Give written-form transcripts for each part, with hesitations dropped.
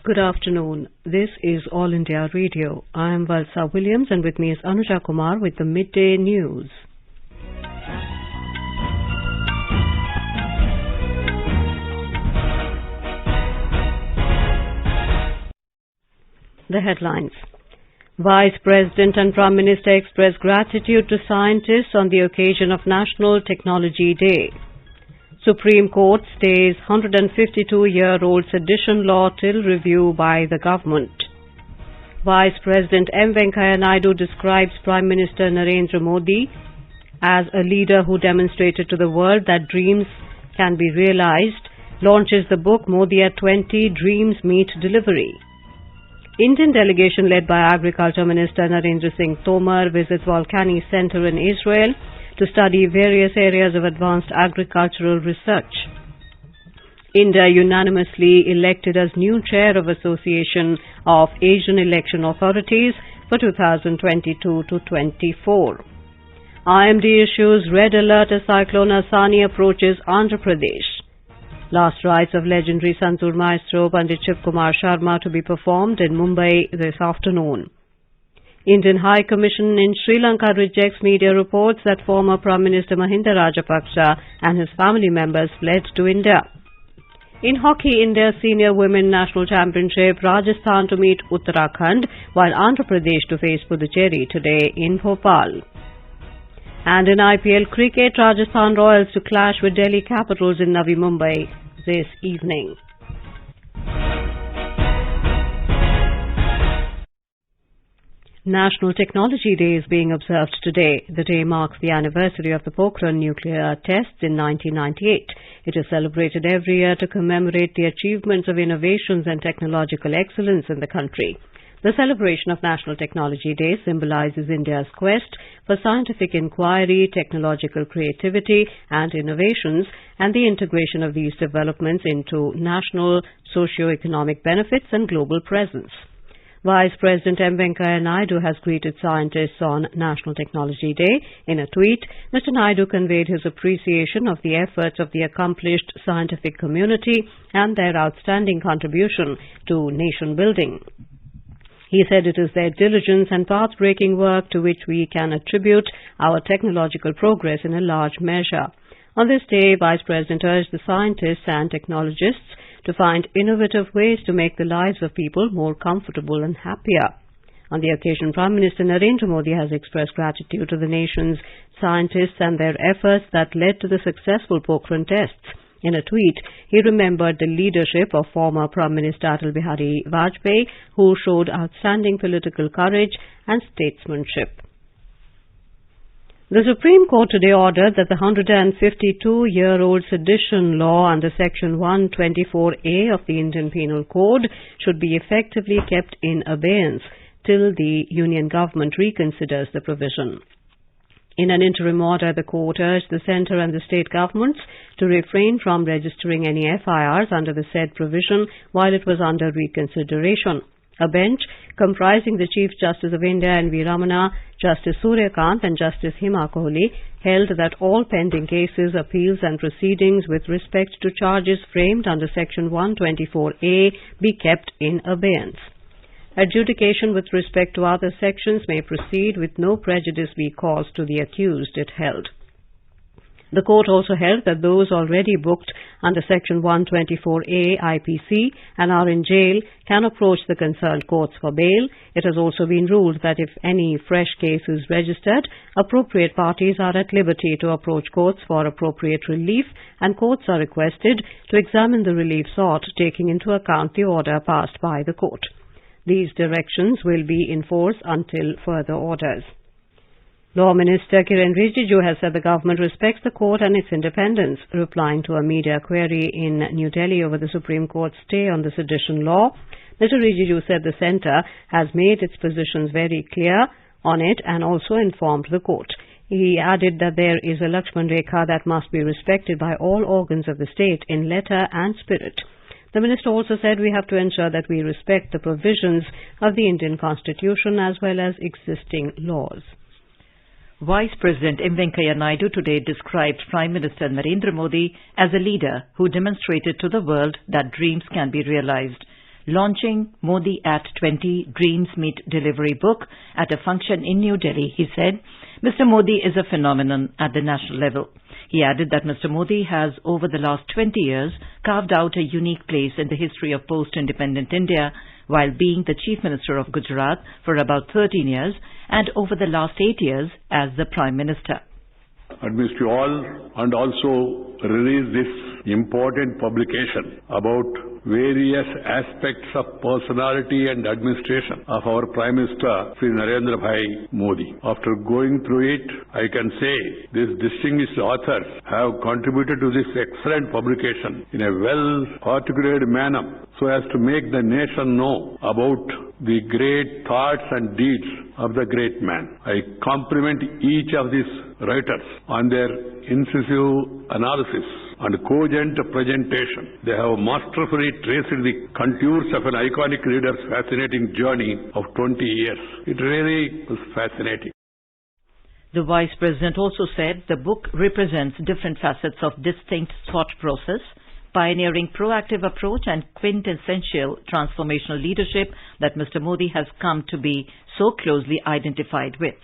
Good afternoon. This is All India Radio. I am Valsa Williams and with me is Anuja Kumar with the Midday News. The headlines. Vice President and Prime Minister express gratitude to scientists on the occasion of National Technology Day. Supreme Court stays 152-year-old sedition law till review by the government. Vice President M. Venkaiah Naidu describes Prime Minister Narendra Modi as a leader who demonstrated to the world that dreams can be realized, launches the book Modi at 20, Dreams Meet Delivery. Indian delegation led by Agriculture Minister Narendra Singh Tomar visits Volcani Center in Israel to study various areas of advanced agricultural research. India unanimously elected as new chair of Association of Asian Election Authorities for 2022-24. IMD issues red alert as Cyclone Asani approaches Andhra Pradesh. Last rites of legendary Santoor maestro Pandit Shivkumar Sharma to be performed in Mumbai this afternoon. Indian High Commission in Sri Lanka rejects media reports that former Prime Minister Mahinda Rajapaksa and his family members fled to India. In hockey, India's senior women national championship, Rajasthan to meet Uttarakhand, while Andhra Pradesh to face Puducherry today in Bhopal. And in IPL cricket, Rajasthan Royals to clash with Delhi Capitals in Navi Mumbai this evening. National Technology Day is being observed today. The day marks the anniversary of the Pokhran nuclear tests in 1998. It is celebrated every year to commemorate the achievements of innovations and technological excellence in the country. The celebration of National Technology Day symbolizes India's quest for scientific inquiry, technological creativity and innovations, and the integration of these developments into national socio-economic benefits and global presence. Vice President M. Venkaiah Naidu has greeted scientists on National Technology Day. In a tweet, Mr. Naidu conveyed his appreciation of the efforts of the accomplished scientific community and their outstanding contribution to nation building. He said it is their diligence and path-breaking work to which we can attribute our technological progress in a large measure. On this day, Vice President urged the scientists and technologists to find innovative ways to make the lives of people more comfortable and happier. On the occasion, Prime Minister Narendra Modi has expressed gratitude to the nation's scientists and their efforts that led to the successful Pokhran tests. In a tweet, he remembered the leadership of former Prime Minister Atal Bihari Vajpayee, who showed outstanding political courage and statesmanship. The Supreme Court today ordered that the 152-year-old sedition law under Section 124A of the Indian Penal Code should be effectively kept in abeyance till the Union government reconsiders the provision. In an interim order, the court urged the centre and the state governments to refrain from registering any FIRs under the said provision while it was under reconsideration. A bench comprising the Chief Justice of India N.V. Ramana, Justice Suryakant and Justice Hima Kohli held that all pending cases, appeals and proceedings with respect to charges framed under Section 124A be kept in abeyance. Adjudication with respect to other sections may proceed with no prejudice be caused to the accused, it held. The court also held that those already booked under Section 124A IPC and are in jail can approach the concerned courts for bail. It has also been ruled that if any fresh case is registered, appropriate parties are at liberty to approach courts for appropriate relief, and courts are requested to examine the relief sought, taking into account the order passed by the court. These directions will be in force until further orders. Law Minister Kiren Rijiju has said the government respects the court and its independence. Replying to a media query in New Delhi over the Supreme Court's stay on the sedition law, Mr. Rijiju said the centre has made its positions very clear on it and also informed the court. He added that there is a Lakshman Rekha that must be respected by all organs of the state in letter and spirit. The minister also said we have to ensure that we respect the provisions of the Indian Constitution as well as existing laws. Vice President M. Venkaiah Naidu today described Prime Minister Narendra Modi as a leader who demonstrated to the world that dreams can be realized, Launching Modi at 20 Dreams Meet Delivery book at a function in New Delhi, he said, Mr. Modi is a phenomenon at the national level. He added that Mr. Modi has, over the last 20 years, carved out a unique place in the history of post-independent India while being the Chief Minister of Gujarat for about 13 years and over the last 8 years as the Prime Minister. Admits to all and also release this important publication about various aspects of personality and administration of our Prime Minister Sri Narendra Bhai Modi. After going through it, I can say these distinguished authors have contributed to this excellent publication in a well-articulated manner so as to make the nation know about the great thoughts and deeds of the great man. I compliment each of these writers on their incisive analysis and cogent presentation. They have masterfully traced the contours of an iconic leader's fascinating journey of 20 years. It really was fascinating. The Vice President also said the book represents different facets of distinct thought process, pioneering proactive approach and quintessential transformational leadership that Mr. Modi has come to be so closely identified with.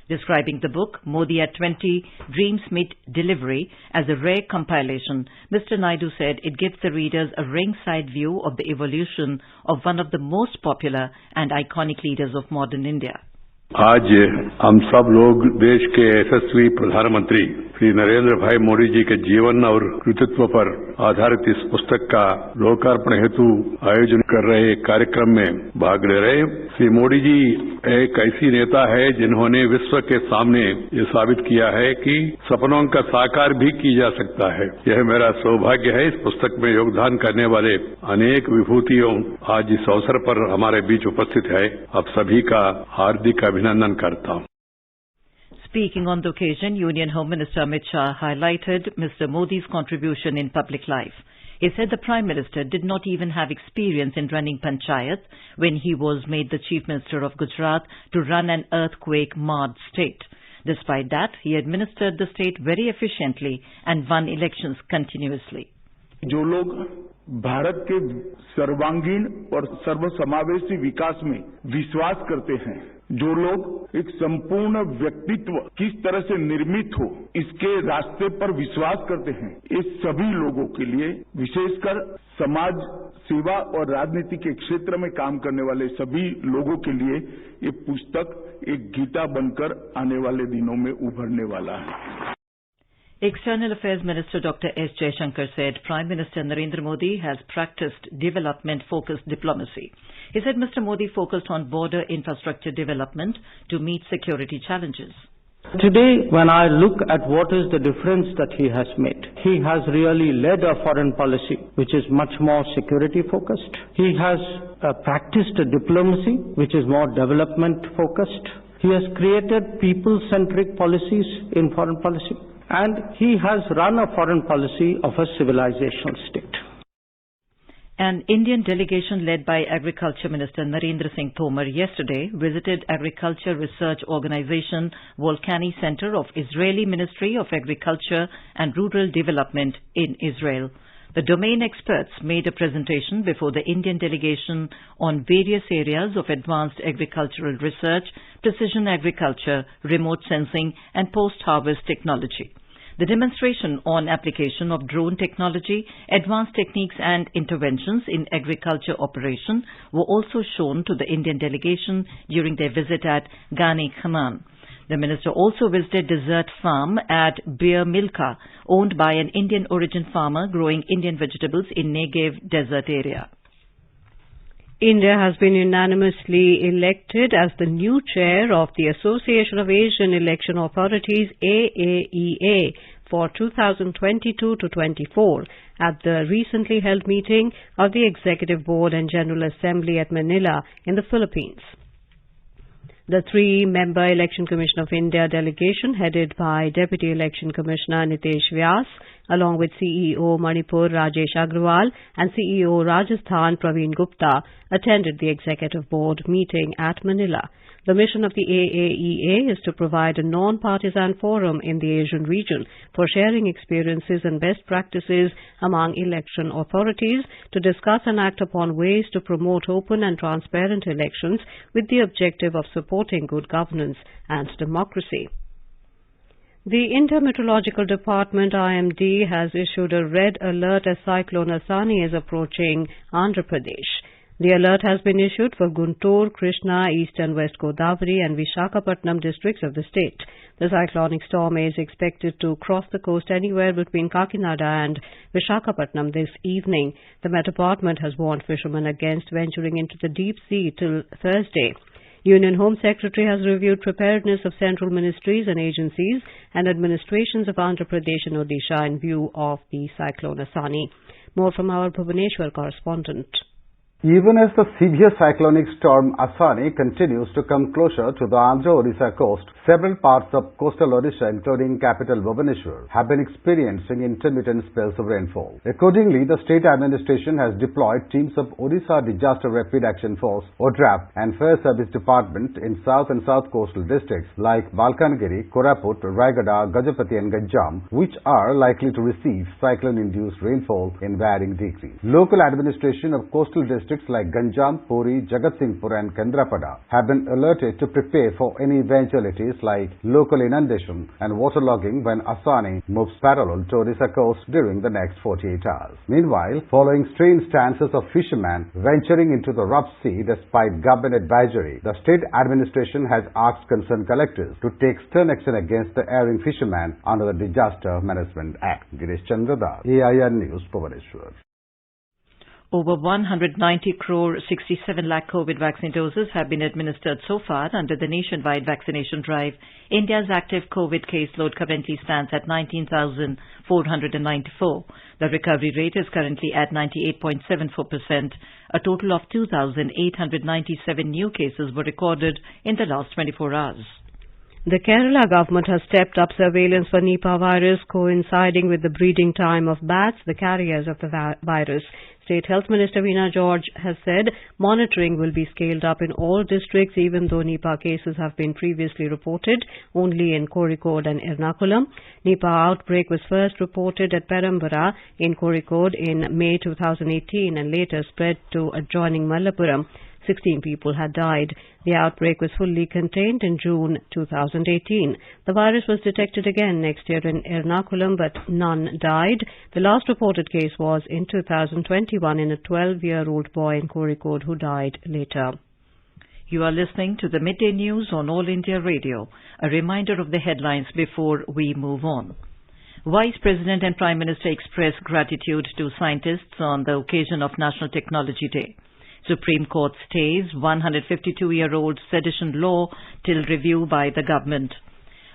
Describing the book, Modi at 20 Dreams Meet Delivery, as a rare compilation, Mr. Naidu said it gives the readers a ringside view of the evolution of one of the most popular and iconic leaders of modern India. आज हम सब लोग देश के यशस्वी प्रधानमंत्री श्री नरेंद्र भाई मोदी जी के जीवन और कृतित्व पर आधारित इस पुस्तक का लोकार्पण हेतु आयोजन कर रहे कार्यक्रम में भाग ले रहे। श्री मोदी जी एक ऐसी नेता है जिन्होंने विश्व के सामने ये साबित किया है कि सपनों का साकार भी की जा सकता है। यह मेरा सौभाग्य है इस पुस्तक में योगदान करने वाले अनेक विभूतियों आज इस अवसर पर हमारे बीच उपस्थित है। आप सभी का हार्दिक अभिनंदन करता हूं। Speaking on the occasion, Union Home Minister Amit Shah highlighted Mr. Modi's contribution in public life. He said the Prime Minister did not even have experience in running panchayat when he was made the Chief Minister of Gujarat to run an earthquake-marred state. Despite that, he administered the state very efficiently and won elections continuously. जो लोग भारत के सर्वांगीण और सर्वसमावेशी विकास में विश्वास करते हैं, जो लोग एक संपूर्ण व्यक्तित्व किस तरह से निर्मित हो इसके रास्ते पर विश्वास करते हैं, ये सभी लोगों के लिए, विशेषकर समाज सेवा और राजनीति के क्षेत्र में काम करने वाले सभी लोगों के लिए ये पुस्तक एक गीता बनकर आने वाले दिनों में उभरने वाला है। External Affairs Minister Dr. S. Jaishankar said Prime Minister Narendra Modi has practiced development-focused diplomacy. He said Mr. Modi focused on border infrastructure development to meet security challenges. Today, when I look at what is the difference that he has made, he has really led a foreign policy which is much more security-focused. He has practiced a diplomacy which is more development-focused. He has created people-centric policies in foreign policy. And he has run a foreign policy of a civilizational state. An Indian delegation led by Agriculture Minister Narendra Singh Tomar yesterday visited Agriculture Research Organization Volcani Center of Israeli Ministry of Agriculture and Rural Development in Israel. The domain experts made a presentation before the Indian delegation on various areas of advanced agricultural research, precision agriculture, remote sensing and post-harvest technology. The demonstration on application of drone technology, advanced techniques and interventions in agriculture operation were also shown to the Indian delegation during their visit at Gane Khanan. The minister also visited dessert farm at Bir Milka, owned by an Indian origin farmer growing Indian vegetables in Negev desert area. India has been unanimously elected as the new chair of the Association of Asian Election Authorities AAEA for 2022 to 24 at the recently held meeting of the Executive Board and General Assembly at Manila in the Philippines. The three-member Election Commission of India delegation, headed by Deputy Election Commissioner Nitesh Vyas along with CEO Manipur Rajesh Agrawal and CEO Rajasthan Praveen Gupta, attended the Executive Board meeting at Manila. The mission of the AAEA is to provide a non-partisan forum in the Asian region for sharing experiences and best practices among election authorities to discuss and act upon ways to promote open and transparent elections with the objective of supporting good governance and democracy. The Intermeteorological Department IMD has issued a red alert as Cyclone Asani is approaching Andhra Pradesh. The alert has been issued for Guntur, Krishna, East and West Godavari and Visakhapatnam districts of the state. The cyclonic storm is expected to cross the coast anywhere between Kakinada and Visakhapatnam this evening. The Met Department has warned fishermen against venturing into the deep sea till Thursday. Union Home Secretary has reviewed preparedness of central ministries and agencies and administrations of Andhra Pradesh and Odisha in view of the cyclone Asani. More from our Bhubaneswar correspondent. Even as the severe cyclonic storm Asani continues to come closer to the Andhra-Odisha coast, several parts of coastal Odisha, including capital Bhubaneswar, have been experiencing intermittent spells of rainfall. Accordingly, the state administration has deployed teams of Odisha Disaster Rapid Action Force, ODRAP, and Fire Service Department in south and south coastal districts like Balkangiri, Koraput, Raigada, Gajapati and Ganjam, which are likely to receive cyclone-induced rainfall in varying degrees. Local administration of coastal districts like Ganjam, Puri, Jagatsinghpur and Kendrapada have been alerted to prepare for any eventualities like local inundation and waterlogging when Asani moves parallel to Odisha coast during the next 48 hours. Meanwhile, following strange stances of fishermen venturing into the rough sea despite government advisory, the state administration has asked concerned collectors to take stern action against the erring fishermen under the Disaster Management Act. Girish Chandradas, AIR News, Bhubaneswar. Over 190 crore 67 lakh COVID vaccine doses have been administered so far under the nationwide vaccination drive. India's active COVID caseload currently stands at 19,494. The recovery rate is currently at 98.74%. A total of 2,897 new cases were recorded in the last 24 hours. The Kerala government has stepped up surveillance for Nipah virus, coinciding with the breeding time of bats, the carriers of the virus. State Health Minister Veena George has said monitoring will be scaled up in all districts, even though Nipah cases have been previously reported only in Kozhikode and Ernakulam. Nipah outbreak was first reported at Perambara in Kozhikode in May 2018 and later spread to adjoining Malappuram. 16 people had died. The outbreak was fully contained in June 2018. The virus was detected again next year in Ernakulam, but none died. The last reported case was in 2021 in a 12-year-old boy in Kozhikode who died later. You are listening to the Midday News on All India Radio. A reminder of the headlines before we move on. Vice President and Prime Minister expressed gratitude to scientists on the occasion of National Technology Day. Supreme Court stays 152-year-old sedition law till review by the government.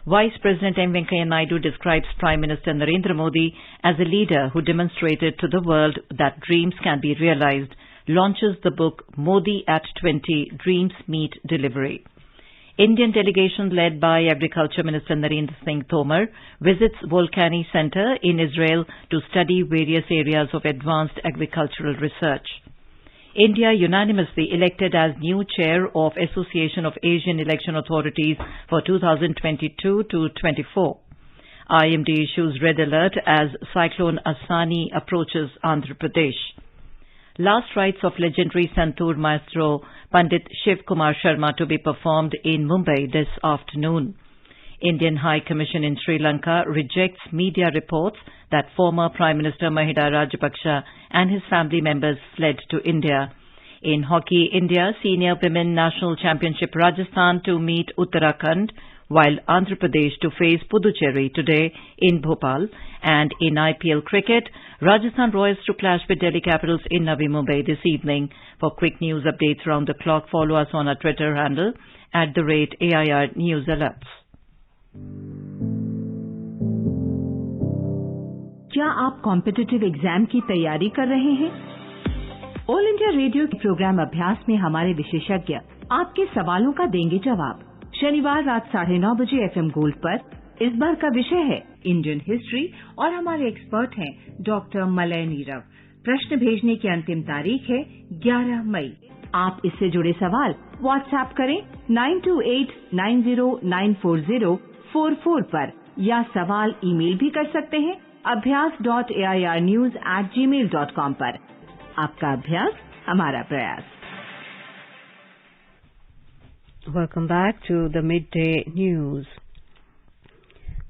Vice President M. Venkaiah Naidu describes Prime Minister Narendra Modi as a leader who demonstrated to the world that dreams can be realized, launches the book Modi at 20, Dreams Meet Delivery. Indian delegation led by Agriculture Minister Narendra Singh Tomar visits Volcani Center in Israel to study various areas of advanced agricultural research. India unanimously elected as new chair of Association of Asian Election Authorities for 2022-24. IMD issues red alert as Cyclone Asani approaches Andhra Pradesh. Last rites of legendary Santoor maestro Pandit Shivkumar Sharma to be performed in Mumbai this afternoon. Indian High Commission in Sri Lanka rejects media reports that former Prime Minister Mahinda Rajapaksa and his family members fled to India. In hockey, India Senior Women National Championship Rajasthan to meet Uttarakhand, while Andhra Pradesh to face Puducherry today in Bhopal. And in IPL cricket, Rajasthan Royals to clash with Delhi Capitals in Navi Mumbai this evening. For quick news updates round the clock, follow us on our Twitter handle @AIR News Alerts. क्या आप competitive exam की तैयारी कर रहे हैं? All India radio के programme अभ्यास में हमारे विशेषज्ञ आपके सवालों का देंगे जवाब। शनिवार रात 9:30 बजे FM गोल्ड पर इस बार का विषय है इंडियन हिस्ट्री और हमारे एक्सपर्ट हैं डॉक्टर मलय नीरव। प्रश्न भेजने की अंतिम तारीख है 11 मई। आप इससे जुड़े सवाल व्हाट्सएप करें 9289094044 पर या सवाल ईमेल भी कर सकते हैं abhyas.airnews@gmail.com पर। आपका अभ्यास हमारा प्रयास। Welcome back to the Midday News.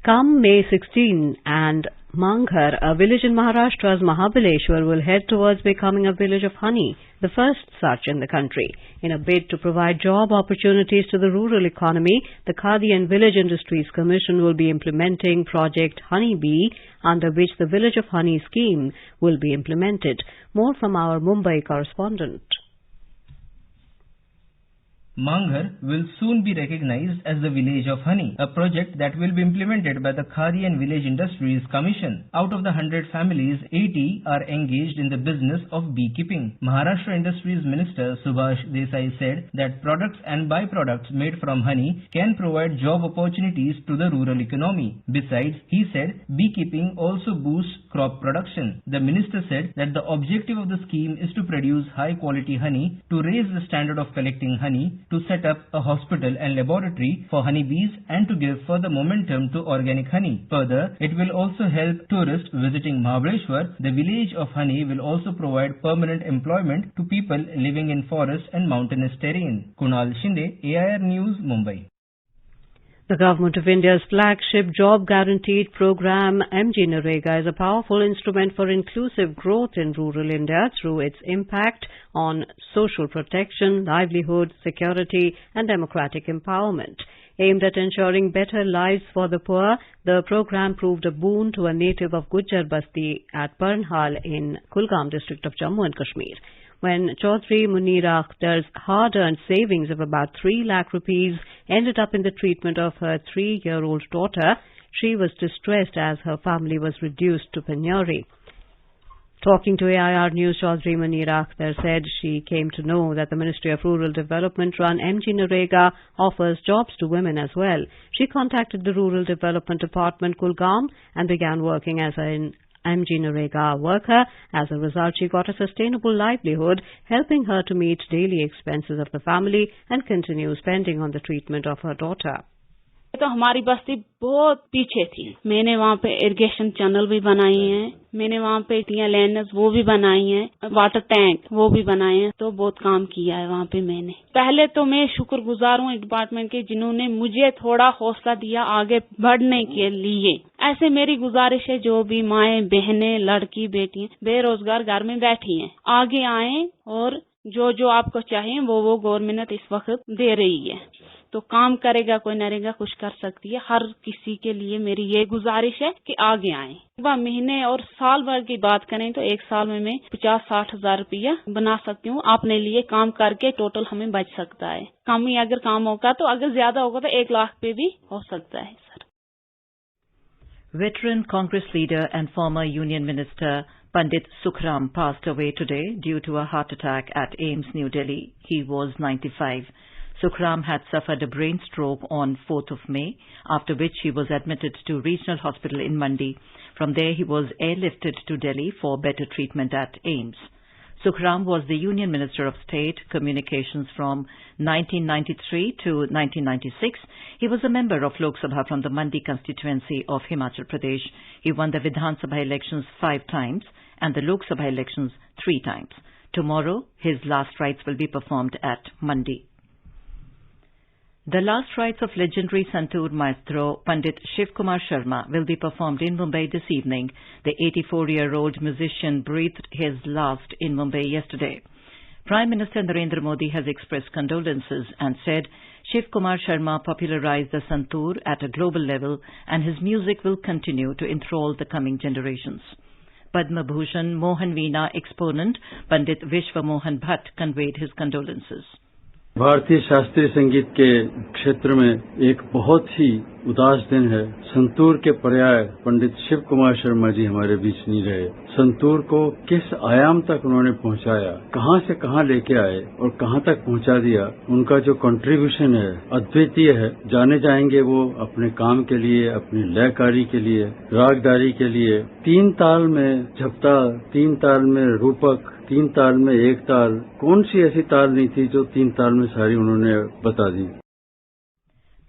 Come May 16 and Manghar, a village in Maharashtra's Mahabaleshwar, will head towards becoming a village of honey, the first such in the country. In a bid to provide job opportunities to the rural economy, the Khadi and Village Industries Commission will be implementing Project Honey Bee, under which the Village of Honey scheme will be implemented. More from our Mumbai correspondent. Manghar will soon be recognized as the Village of Honey, a project that will be implemented by the Khadi and Village Industries Commission. Out of the 100 families, 80 are engaged in the business of beekeeping. Maharashtra Industries Minister Subhash Desai said that products and byproducts made from honey can provide job opportunities to the rural economy. Besides, he said beekeeping also boosts crop production. The minister said that the objective of the scheme is to produce high quality honey, to raise the standard of collecting honey, to set up a hospital and laboratory for honeybees, and to give further momentum to organic honey. Further, it will also help tourists visiting Mahabaleshwar. The Village of Honey will also provide permanent employment to people living in forest and mountainous terrain. Kunal Shinde, AIR News, Mumbai. The Government of India's flagship job guaranteed program MG Narega is a powerful instrument for inclusive growth in rural India through its impact on social protection, livelihood, security and democratic empowerment. Aimed at ensuring better lives for the poor, the program proved a boon to a native of Gujjar Basti at Parnhal in Kulgam district of Jammu and Kashmir. When Chaudhry Munira Akhtar's hard-earned savings of about 3 lakh rupees ended up in the treatment of her 3-year-old daughter, she was distressed as her family was reduced to penury. Talking to AIR News, Chaudhry Munira Akhtar said she came to know that the Ministry of Rural Development run MG Narega offers jobs to women as well. She contacted the Rural Development Department Kulgam and began working as an MG Narega worker. As a result, she got a sustainable livelihood, helping her to meet daily expenses of the family and continue spending on the treatment of her daughter. तो हमारी बस्ती बहुत पीछे थी। मैंने वहाँ पे irrigation channel भी बनाए हैं, मैंने वहाँ पे लैंडर्स वो भी बनाई हैं, वाटर टैंक वो भी बनाए हैं, तो बहुत काम किया है वहाँ पे मैंने। पहले तो मैं शुक्रगुजार हूँ डिपार्टमेंट के, जिन्होंने मुझे थोड़ा हौसला दिया आगे बढ़ने के लिए। ऐसे मेरी गुजारिश है जो भी माएँ बहनें लड़की बेटी बेरोजगार घर में बैठी हैं, आगे आएं और जो आपको चाहिए वो गवर्नमेंट इस वक्त दे रही है। तो काम करेगा कोई नरेगा कुछ कर सकती है। हर किसी के लिए मेरी ये गुजारिश है कि आगे आएं। वह महीने और साल भर की बात करें तो एक साल में मैं 50-60 हजार रुपया बना सकती हूँ अपने लिए काम करके। टोटल हमें बच सकता है। कम ही अगर काम होगा तो, अगर ज्यादा होगा तो 1 लाख पे भी हो सकता है sir. Veteran Congress leader and former Union Minister Pandit Sukhram passed away today due to a heart attack at AIIMS, New Delhi. He was 95. Sukhram had suffered a brain stroke on 4th of May, after which he was admitted to Regional Hospital in Mandi. From there, he was airlifted to Delhi for better treatment at AIIMS. Sukhram was the Union Minister of State Communications from 1993 to 1996. He was a member of Lok Sabha from the Mandi constituency of Himachal Pradesh. He won the Vidhan Sabha elections 5 times and the Lok Sabha elections 3 times. Tomorrow, his last rites will be performed at Mandi. The last rites of legendary Santoor maestro Pandit Shivkumar Sharma will be performed in Mumbai this evening. The 84-year-old musician breathed his last in Mumbai yesterday. Prime Minister Narendra Modi has expressed condolences and said Shivkumar Sharma popularized the Santoor at a global level and his music will continue to enthrall the coming generations. Padma Bhushan Mohan Veena exponent Pandit Vishwa Mohan Bhatt conveyed his condolences. भारतीय शास्त्रीय संगीत के क्षेत्र में एक बहुत ही उदास दिन है। संतूर के पर्याय पंडित शिव कुमार शर्मा जी हमारे बीच नहीं रहे। संतूर को किस आयाम तक उन्होंने पहुंचाया, कहां से कहां लेके आए और कहां तक पहुंचा दिया, उनका जो कंट्रीब्यूशन है अद्वितीय है। जाने जाएंगे वो अपने काम के लिए, अपनी लयकारी के लिए, रागदारी के लिए। 3 ताल में झपटा, 3 ताल में रूपक, 3 ताल में एक ताल, कौन सी ऐसी ताल नहीं थी जो 3 ताल में सारी उन्होंने बता दी।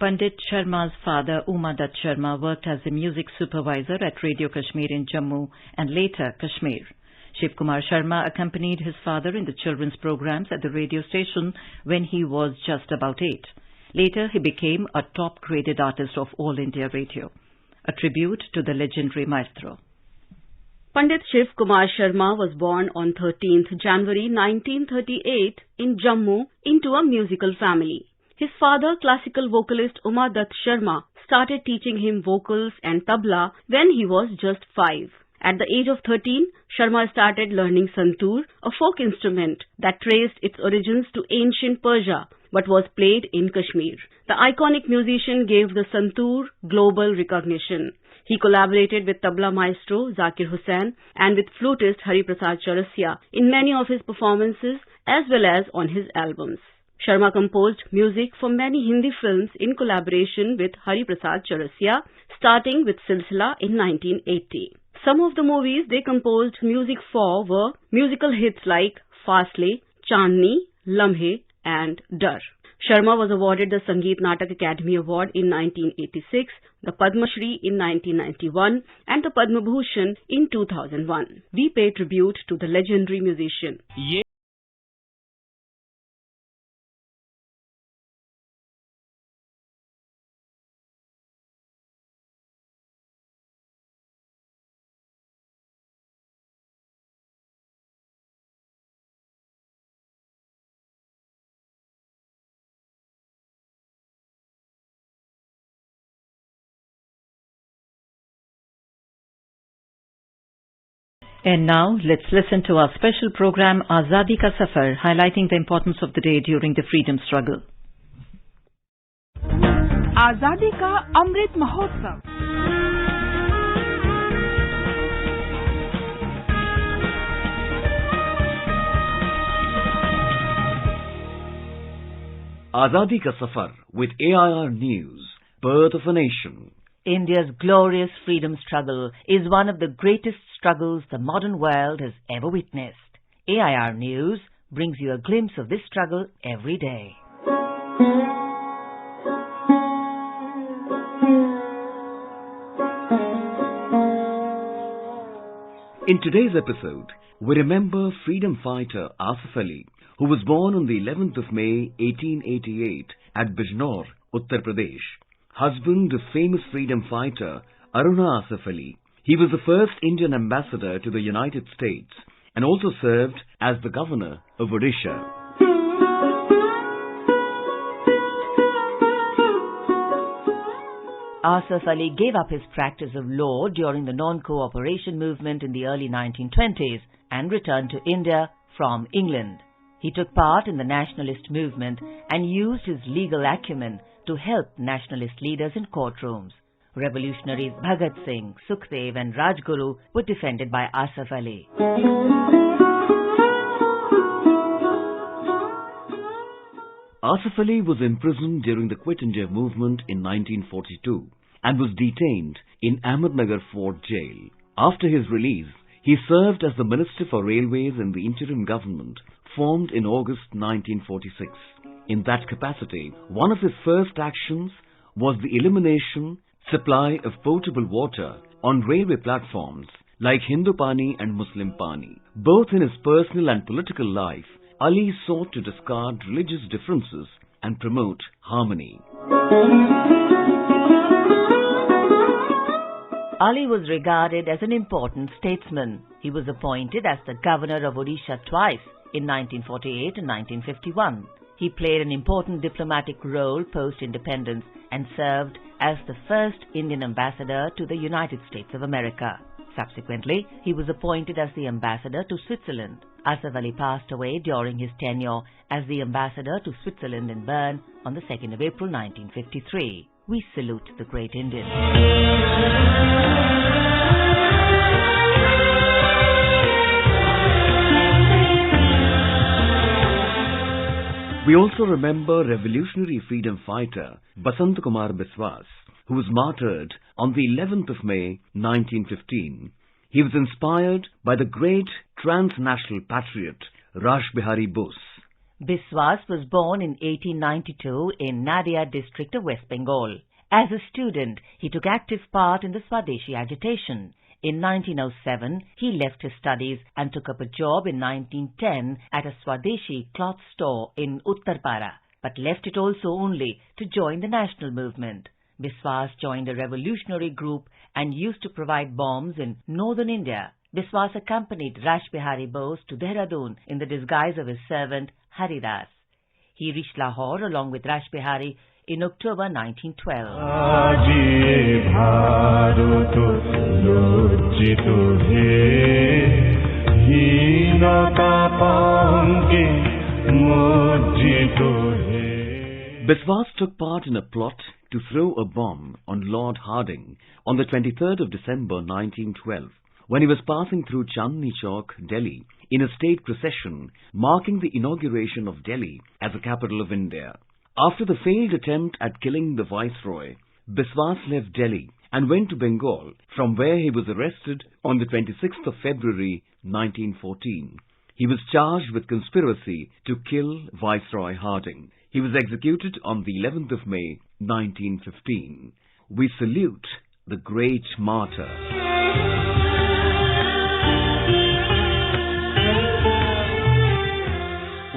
Pandit Sharma's father, Uma Dutt Sharma, worked as a music supervisor at Radio Kashmir in Jammu and later Kashmir. Shivkumar Sharma accompanied his father in the children's programs at the radio station when he was just about 8. Later, he became a top-graded artist of All India Radio. A tribute to the legendary maestro. Pandit Shivkumar Sharma was born on 13th January 1938 in Jammu into a musical family. His father, classical vocalist Uma Dutt Sharma, started teaching him vocals and tabla when he was just 5. At the age of 13, Sharma started learning santoor, a folk instrument that traced its origins to ancient Persia but was played in Kashmir. The iconic musician gave the santoor global recognition. He collaborated with tabla maestro Zakir Hussain and with flutist Hari Prasad Chaurasia in many of his performances as well as on his albums. Sharma composed music for many Hindi films in collaboration with Hari Prasad Chaurasia, starting with Silsila in 1980. Some of the movies they composed music for were musical hits like Fasle, Chandni, Lamhe and Dar. Sharma was awarded the Sangeet Natak Academy Award in 1986, the Padma Shri in 1991 and the Padma Bhushan in 2001. We pay tribute to the legendary musician. And now, let's listen to our special program Azadi Ka Safar, highlighting the importance of the day during the freedom struggle. आजादी का Amrit Mahotsav. Azadi Ka Safar with AIR News, Birth of a Nation. India's glorious freedom struggle is one of the greatest struggles the modern world has ever witnessed. AIR News brings you a glimpse of this struggle every day. In today's episode, we remember freedom fighter Asif Ali, who was born on the 11th of May 1888 at Bijnor, Uttar Pradesh. Husband of famous freedom fighter Aruna Asif Ali, he was the first Indian ambassador to the United States and also served as the governor of Odisha. Asif Ali gave up his practice of law during the non-cooperation movement in the early 1920s and returned to India from England. He took part in the nationalist movement and used his legal acumen to help nationalist leaders in courtrooms. Revolutionaries Bhagat Singh, Sukhdev and Rajguru were defended by Asif Ali. Asif Ali was imprisoned during the Quit India movement in 1942 and was detained in Ahmednagar Fort Jail. After his release, he served as the Minister for Railways in the interim government formed in August 1946. In that capacity, one of his first actions was the elimination supply of potable water on railway platforms like Hindu Pani and Muslim Pani. Both in his personal and political life, Ali sought to discard religious differences and promote harmony. Ali was regarded as an important statesman. He was appointed as the governor of Odisha twice, in 1948 and 1951. He played an important diplomatic role post-independence and served as the first Indian ambassador to the United States of America. Subsequently, he was appointed as the ambassador to Switzerland. Asif Ali passed away during his tenure as the ambassador to Switzerland in Bern on the 2nd of April 1953. we salute the great Indian. We also remember revolutionary freedom fighter Basant Kumar Biswas, who was martyred on the 11th of May 1915. He was inspired by the great transnational patriot Rash Bihari Bose. Biswas was born in 1892 in Nadia district of West Bengal. As a student, he took active part in the Swadeshi agitation. In 1907, he left his studies and took up a job in 1910 at a Swadeshi cloth store in Uttarpara, but left it also only to join the national movement. Biswas joined a revolutionary group and used to provide bombs in northern India. Biswas accompanied Rash Bihari Bose to Dehradun in the disguise of his servant Haridas. He reached Lahore along with Rash Bihari in October 1912. Biswas took part in a plot to throw a bomb on Lord Hardinge on the 23rd of December 1912, when he was passing through Chandni Chowk, Delhi, in a state procession marking the inauguration of Delhi as the capital of India. After the failed attempt at killing the Viceroy, Biswas left Delhi and went to Bengal, from where he was arrested on the 26th of February 1914. He was charged with conspiracy to kill Viceroy Hardinge. He was executed on the 11th of May 1915. We salute the great martyr.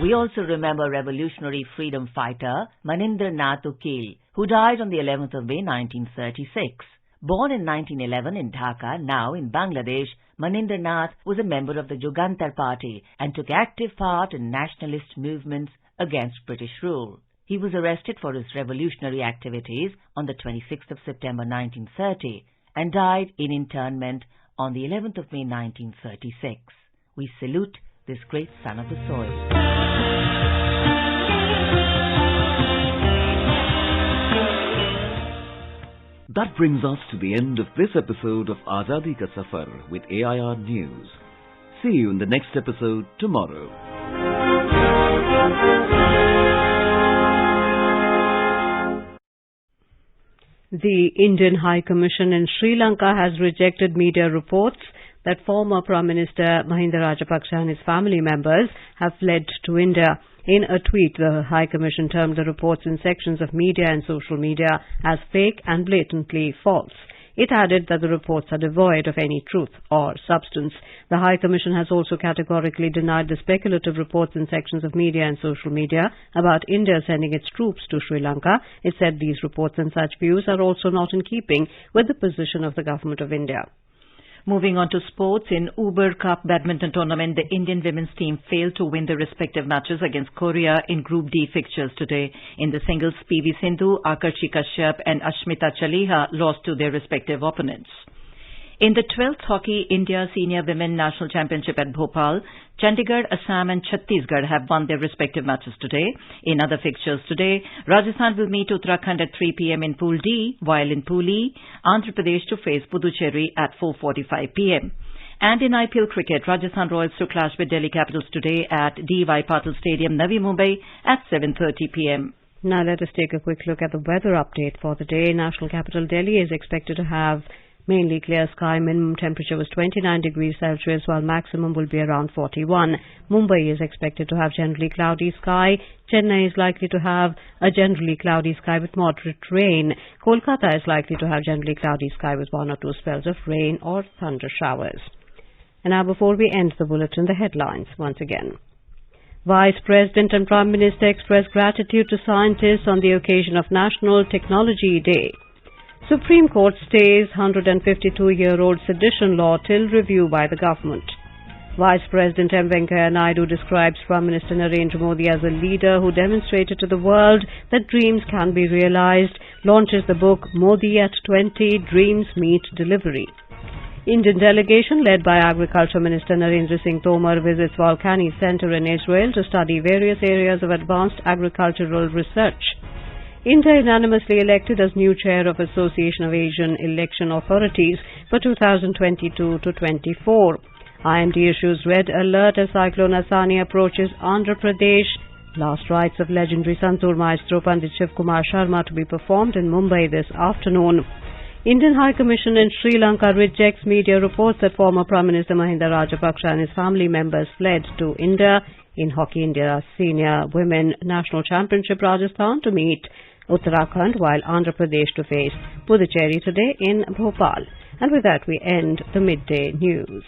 We also remember revolutionary freedom fighter Manindranath Ukil, who died on the 11th of May 1936. Born in 1911 in Dhaka, now in Bangladesh, Manindranath was a member of the Jugantar Party and took active part in nationalist movements against British rule. He was arrested for his revolutionary activities on the 26th of September 1930 and died in internment on the 11th of May 1936. We salute this great son of the soil. That brings us to the end of this episode of Azadi Ka Safar with AIR News. See you in the next episode tomorrow. The Indian High Commission in Sri Lanka has rejected media reports that former Prime Minister Mahinda Rajapaksa and his family members have fled to India. In a tweet, the High Commission termed the reports in sections of media and social media as fake and blatantly false. It added that the reports are devoid of any truth or substance. The High Commission has also categorically denied the speculative reports in sections of media and social media about India sending its troops to Sri Lanka. It said these reports and such views are also not in keeping with the position of the Government of India. Moving on to sports, in Uber Cup badminton tournament, the Indian women's team failed to win their respective matches against Korea in Group D fixtures today. In the singles, PV Sindhu, Akarshi Kashyap and Ashmita Chaliha lost to their respective opponents. In the 12th Hockey India Senior Women National Championship at Bhopal, Chandigarh, Assam and Chhattisgarh have won their respective matches today. In other fixtures today, Rajasthan will meet Uttarakhand at 3 p.m. in Pool D, while in Pool E, Andhra Pradesh to face Puducherry at 4:45 p.m. And in IPL cricket, Rajasthan Royals to clash with Delhi Capitals today at D.Y. Patil Stadium, Navi Mumbai at 7:30 p.m. Now let us take a quick look at the weather update for the day. National capital Delhi is expected to have mainly clear sky. Minimum temperature was 29 degrees Celsius, while maximum will be around 41. Mumbai is expected to have generally cloudy sky. Chennai is likely to have a generally cloudy sky with moderate rain. Kolkata is likely to have generally cloudy sky with one or two spells of rain or thunder showers. And now, before we end the bulletin, the headlines once again. Vice President and Prime Minister express gratitude to scientists on the occasion of National Technology Day. Supreme Court stays 152-year-old sedition law till review by the government. Vice President M. Venkaiah Naidu describes Prime Minister Narendra Modi as a leader who demonstrated to the world that dreams can be realized, launches the book Modi at 20, Dreams Meet Delivery. Indian delegation led by Agriculture Minister Narendra Singh Tomar visits Volcani Center in Israel to study various areas of advanced agricultural research. India unanimously elected as new chair of Association of Asian Election Authorities for 2022 to 24. IMD issues red alert as Cyclone Asani approaches Andhra Pradesh. Last rites of legendary Santoor maestro Pandit Shivkumar Sharma to be performed in Mumbai this afternoon. Indian High Commission in Sri Lanka rejects media reports that former Prime Minister Mahinda Rajapaksa and his family members fled to India. In Hockey, India's senior women national championship, Rajasthan to meet Uttarakhand, while Andhra Pradesh to face Puducherry today in Bhopal. And with that, we end the midday news.